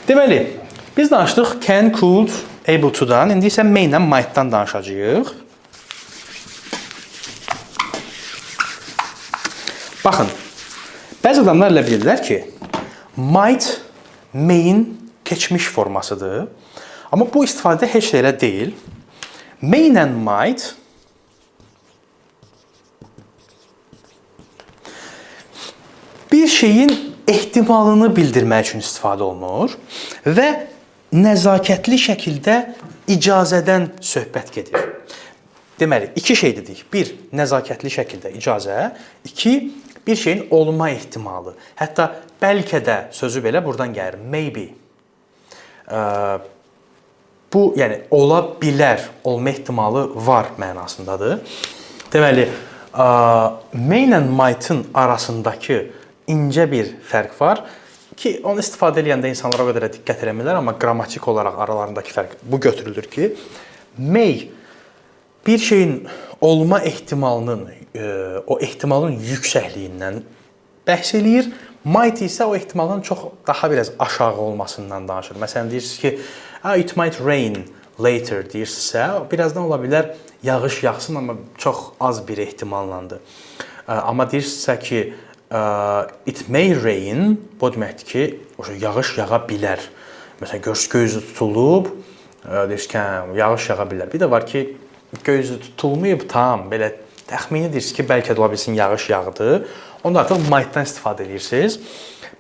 Deməli, biz danışdıq can, could, able to-dan. İndi isə may ilə might-dan danışacağıq. Baxın, bəzi adamlar elə bilirlər ki, might may'in keçmiş formasıdır. Amma bu istifadə heç də elə deyil. May ilə might bir şeyin ehtimalını bildirmək üçün istifadə olunur və nəzakətli şəkildə icazədən söhbət gedir. Deməli, iki şey dedik. Bir, nəzakətli şəkildə icazə. İki, bir şeyin olma ehtimalı. Hətta bəlkə də sözü belə buradan gəlir. Maybe. Bu, yəni, ola bilər, olma ehtimalı var mənasındadır. Deməli, may ilə might-ın arasındakı incə bir fərq var ki, onu istifadə edəndə insanlara o qədər diqqət eləmirlər, amma qrammatik olaraq aralarındakı fərq bu götürülür ki, may bir şeyin olma ehtimalının, o ehtimalın yüksəkliyindən bəhs eləyir, might isə o ehtimalın çox daha biraz aşağı olmasından danışır. Məsələn, deyirsiniz ki, it might rain later deyirsinizsə, birazdan ola bilər yağış yağsın, amma çox az bir ehtimallandır. Amma deyirsinizsə ki, it may rain, bu deməkdir ki, yağış yağa bilər. Məsələn, gözü tutulub, deyirsiniz ki, yağış yağa bilər. Bir də var ki, gözü tutulmayıb tam, belə təxmini deyirsiniz ki, bəlkə də ola bilsin yağış yağdı. Onda artıq might-dan istifadə edirsiniz.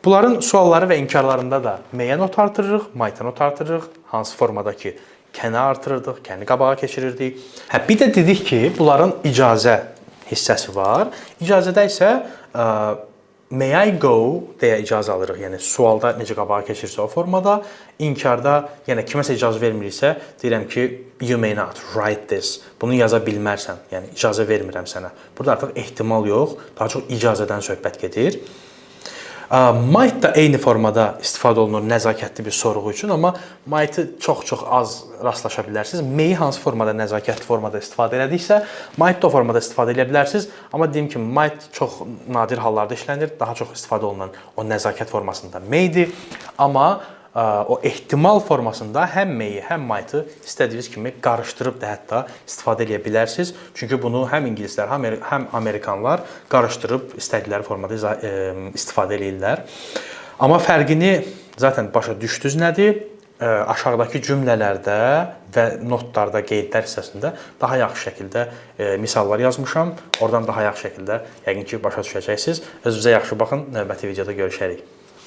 Bunların sualları və inkarlarında da may-ə not artırırıq, might-ə not artırırıq. Hansı formada ki, can-ə artırırdıq, can-i qabağa keçirirdik. Bir də dedik ki, bunların icazə hissəsi var. İcazədə isə may I go deyə icazə alırıq. Yəni, sualda necə qabağa keçirsə o formada. İnkarda, yəni kiməsə icazə vermiriksə, deyirəm ki, you may not write this. Bunu yaza bilmərsən. Yəni, icazə vermirəm sənə. Burada artıq ehtimal yox, daha çox icazədən söhbət gedir. Might da eyni formada istifadə olunur nəzakətli bir sorğu üçün, amma might-ı çox-çox az rastlaşa bilərsiniz. May-i hansı formada, nəzakətli formada istifadə elədiksə, might da o formada istifadə edə bilərsiniz. Amma deyim ki, might çox nadir hallarda işlənir, daha çox istifadə olunan o nəzakət formasında may-dir. Amma o ehtimal formasında həm may-i, həm might-ı istədiyiniz kimi qarışdırıb da hətta istifadə edə bilərsiniz. Çünki bunu həm ingilislər, həm amerikanlar qarışdırıb istədikləri formada istifadə edirlər. Amma fərqini zaten başa düşdünüz nədir? Aşağıdakı cümlələrdə və notlarda, qeydlər hissəsində daha yaxşı şəkildə misallar yazmışam. Oradan daha yaxşı şəkildə yəqin ki, başa düşəcəksiniz. Özünüzə yaxşı baxın. Növbəti videoda görüşərik.